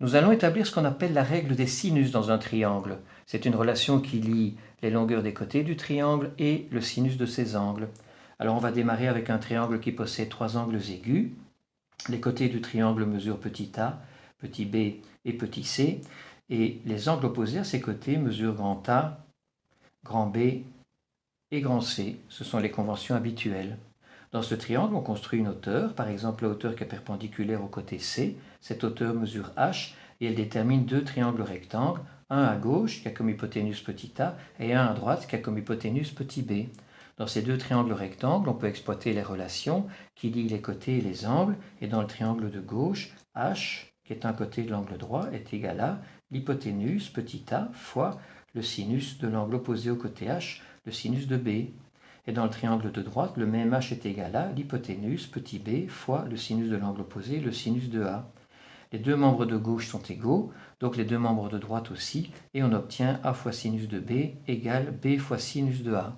Nous allons établir ce qu'on appelle la règle des sinus dans un triangle. C'est une relation qui lie les longueurs des côtés du triangle et le sinus de ses angles. Alors on va démarrer avec un triangle qui possède trois angles aigus. Les côtés du triangle mesurent petit a, petit b et petit c, et les angles opposés à ces côtés mesurent grand A, grand B et grand C. Ce sont les conventions habituelles. Dans ce triangle, on construit une hauteur, par exemple la hauteur qui est perpendiculaire au côté C. Cette hauteur mesure h et elle détermine deux triangles rectangles, un à gauche qui a comme hypoténuse petit a et un à droite qui a comme hypoténuse petit b. Dans ces deux triangles rectangles, on peut exploiter les relations qui lient les côtés et les angles, et dans le triangle de gauche, h, qui est un côté de l'angle droit, est égal à l'hypoténuse petit a fois le sinus de l'angle opposé au côté h, le sinus de b. Et dans le triangle de droite, le même h est égal à l'hypoténuse petit b fois le sinus de l'angle opposé, le sinus de a. Les deux membres de gauche sont égaux, donc les deux membres de droite aussi, et on obtient a fois sinus de b égale b fois sinus de a,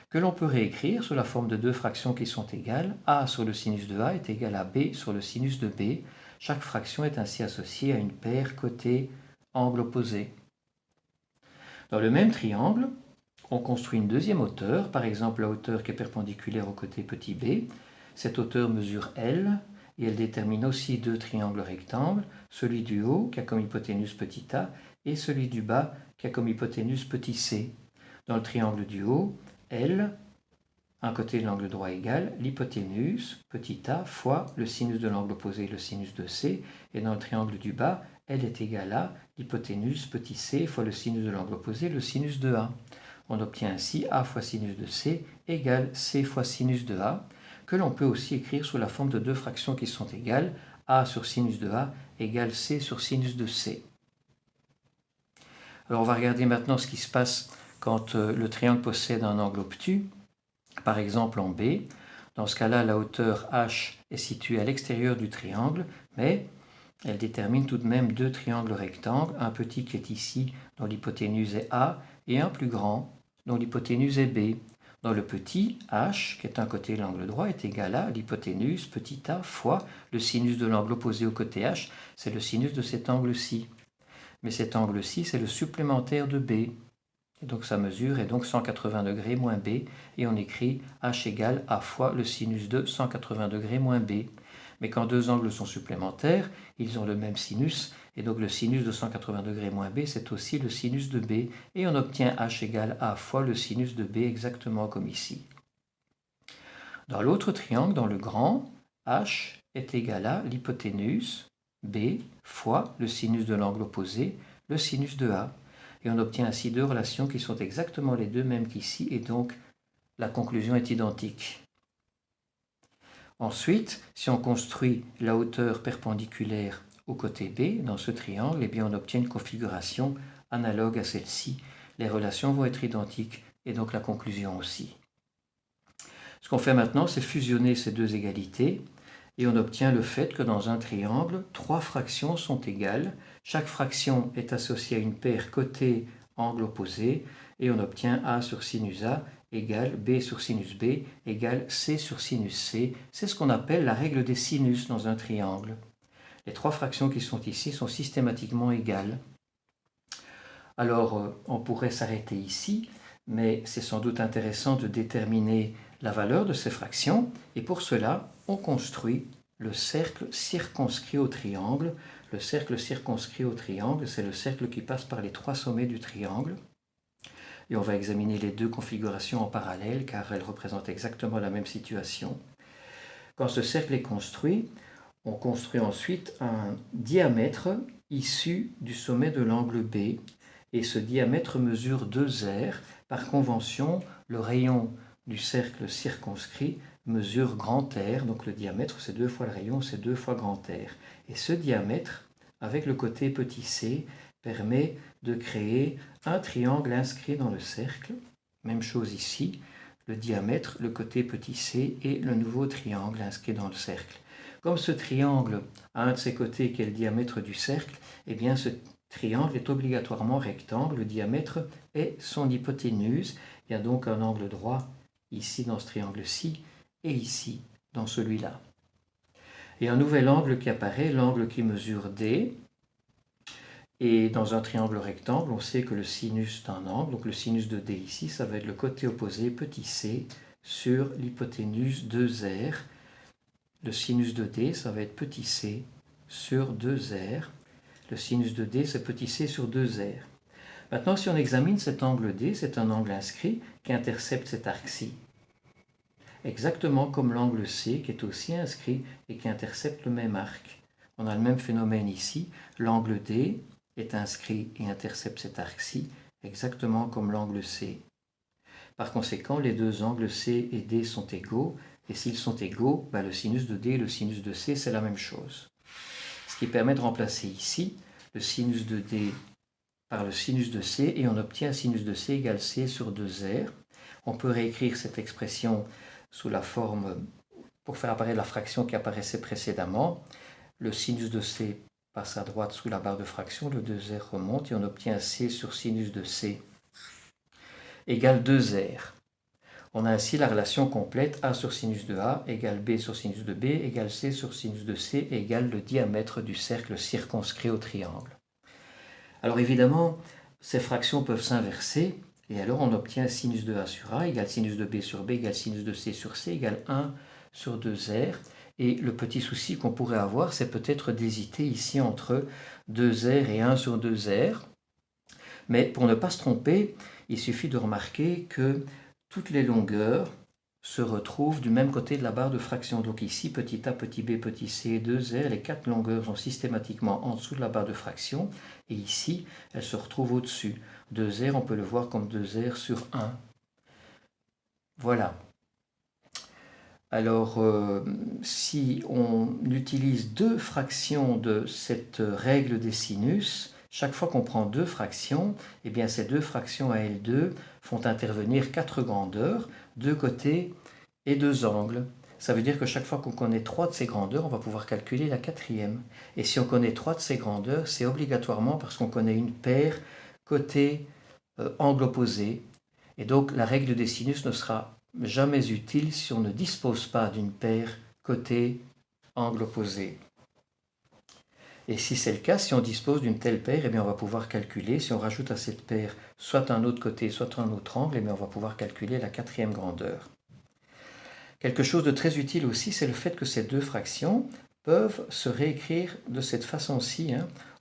que l'on peut réécrire sous la forme de deux fractions qui sont égales. A sur le sinus de a est égal à b sur le sinus de b. Chaque fraction est ainsi associée à une paire côté-angle opposé. Dans le même triangle, on construit une deuxième hauteur, par exemple la hauteur qui est perpendiculaire au côté petit b. Cette hauteur mesure L et elle détermine aussi deux triangles rectangles, celui du haut qui a comme hypoténuse petit a et celui du bas qui a comme hypoténuse petit c. Dans le triangle du haut, L, un côté de l'angle droit égale l'hypoténuse petit a fois le sinus de l'angle opposé, le sinus de c, et dans le triangle du bas, L est égal à l'hypoténuse petit c fois le sinus de l'angle opposé, le sinus de a. On obtient ainsi a fois sinus de c égale c fois sinus de a, que l'on peut aussi écrire sous la forme de deux fractions qui sont égales, a sur sinus de a égale c sur sinus de c. Alors on va regarder maintenant ce qui se passe quand le triangle possède un angle obtus, par exemple en B. Dans ce cas-là, la hauteur h est située à l'extérieur du triangle, mais elle détermine tout de même deux triangles rectangles, un petit qui est ici, dont l'hypoténuse est A, et un plus grand, dont l'hypoténuse est B. Dans le petit, h, qui est un côté de l'angle droit, est égal à l'hypoténuse petit a fois le sinus de l'angle opposé au côté h, c'est le sinus de cet angle-ci. Mais cet angle-ci, c'est le supplémentaire de B. Et donc sa mesure est donc 180 degrés moins B, et on écrit h égale a fois le sinus de 180 degrés moins B. Mais quand deux angles sont supplémentaires, ils ont le même sinus, et donc le sinus de 180 degrés moins B, c'est aussi le sinus de B, et on obtient h égale a fois le sinus de B exactement comme ici. Dans l'autre triangle, dans le grand, h est égal à l'hypoténuse B fois le sinus de l'angle opposé, le sinus de A. Et on obtient ainsi deux relations qui sont exactement les deux mêmes qu'ici, et donc la conclusion est identique. Ensuite, si on construit la hauteur perpendiculaire au côté B dans ce triangle, eh bien on obtient une configuration analogue à celle-ci. Les relations vont être identiques, et donc la conclusion aussi. Ce qu'on fait maintenant, c'est fusionner ces deux égalités, et on obtient le fait que dans un triangle, trois fractions sont égales. Chaque fraction est associée à une paire côté-angle opposé, et on obtient a sur sinus a égale b sur sinus b égale c sur sinus c. C'est ce qu'on appelle la règle des sinus dans un triangle. Les trois fractions qui sont ici sont systématiquement égales. Alors, on pourrait s'arrêter ici, mais c'est sans doute intéressant de déterminer la valeur de ces fractions, et pour cela, on construit le cercle circonscrit au triangle. Le cercle circonscrit au triangle, c'est le cercle qui passe par les trois sommets du triangle. Et on va examiner les deux configurations en parallèle, car elles représentent exactement la même situation. Quand ce cercle est construit, on construit ensuite un diamètre issu du sommet de l'angle B, et ce diamètre mesure 2r. Par convention, le rayon du cercle circonscrit mesure grand R, donc le diamètre c'est 2 fois le rayon, c'est 2 fois grand R. Et ce diamètre, avec le côté petit c, permet de créer un triangle inscrit dans le cercle. Même chose ici, le diamètre, le côté petit c et le nouveau triangle inscrit dans le cercle. Comme ce triangle a un de ses côtés qui est le diamètre du cercle, eh bien ce triangle est obligatoirement rectangle, le diamètre est son hypoténuse. Il y a donc un angle droit ici dans ce triangle-ci et ici dans celui-là. Et un nouvel angle qui apparaît, l'angle qui mesure D, Et dans un triangle rectangle, on sait que le sinus d'un angle, donc le sinus de D ici, ça va être le côté opposé, petit c, sur l'hypoténuse 2R. Le sinus de D, ça va être petit c sur 2R. Le sinus de D, c'est petit c sur 2R. Maintenant, si on examine cet angle D, c'est un angle inscrit qui intercepte cet arc-ci. Exactement comme l'angle C qui est aussi inscrit et qui intercepte le même arc. On a le même phénomène ici. L'angle D est inscrit et intercepte cet arc-ci, exactement comme l'angle C. Par conséquent, les deux angles C et D sont égaux, et s'ils sont égaux, le sinus de D et le sinus de C, c'est la même chose. Ce qui permet de remplacer ici le sinus de D par le sinus de C, et on obtient un sinus de C égale C sur 2R. On peut réécrire cette expression sous la forme, pour faire apparaître la fraction qui apparaissait précédemment. Le sinus de C passe à droite sous la barre de fraction, le 2R remonte et on obtient C sur sinus de C égale 2R. On a ainsi la relation complète A sur sinus de A égale B sur sinus de B égale C sur sinus de C égale le diamètre du cercle circonscrit au triangle. Alors évidemment, ces fractions peuvent s'inverser et alors on obtient sinus de A sur A égale sinus de B sur B égale sinus de C sur C égale 1 sur 2R. Et le petit souci qu'on pourrait avoir, c'est peut-être d'hésiter ici entre 2R et 1 sur 2R. Mais pour ne pas se tromper, il suffit de remarquer que toutes les longueurs se retrouvent du même côté de la barre de fraction. Donc ici, petit a, petit b, petit c, 2R, les quatre longueurs sont systématiquement en dessous de la barre de fraction. Et ici, elles se retrouvent au-dessus. 2R, on peut le voir comme 2R sur 1. Voilà. Alors, si on utilise deux fractions de cette règle des sinus, chaque fois qu'on prend deux fractions, eh bien ces deux fractions à L2 font intervenir quatre grandeurs, deux côtés et deux angles. Ça veut dire que chaque fois qu'on connaît trois de ces grandeurs, on va pouvoir calculer la quatrième. Et si on connaît trois de ces grandeurs, c'est obligatoirement parce qu'on connaît une paire côté angle opposé. Et donc la règle des sinus ne sera jamais utile si on ne dispose pas d'une paire côté angle opposé. Et si c'est le cas, si on dispose d'une telle paire, eh bien on va pouvoir calculer, si on rajoute à cette paire soit un autre côté, soit un autre angle, eh bien on va pouvoir calculer la quatrième grandeur. Quelque chose de très utile aussi, c'est le fait que ces deux fractions peuvent se réécrire de cette façon-ci.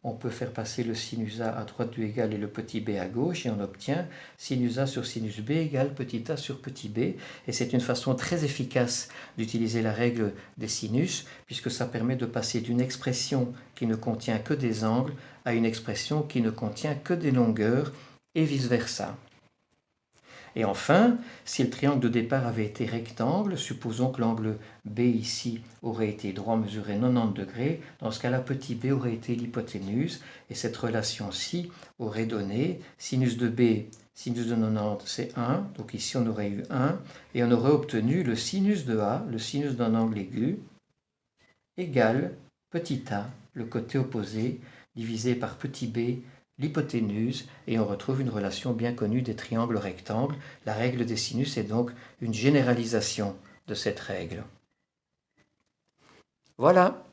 On peut faire passer le sinus A à droite du égal et le petit b à gauche et on obtient sinus A sur sinus B égale petit a sur petit b. Et c'est une façon très efficace d'utiliser la règle des sinus puisque ça permet de passer d'une expression qui ne contient que des angles à une expression qui ne contient que des longueurs et vice-versa. Et enfin, si le triangle de départ avait été rectangle, supposons que l'angle B ici aurait été droit mesuré 90 degrés, dans ce cas-là, petit b aurait été l'hypoténuse, et cette relation-ci aurait donné sinus de B, sinus de 90, c'est 1, donc ici on aurait eu 1, et on aurait obtenu le sinus de A, le sinus d'un angle aigu, égale petit a, le côté opposé, divisé par petit b, l'hypoténuse, et on retrouve une relation bien connue des triangles rectangles. La règle des sinus est donc une généralisation de cette règle. Voilà.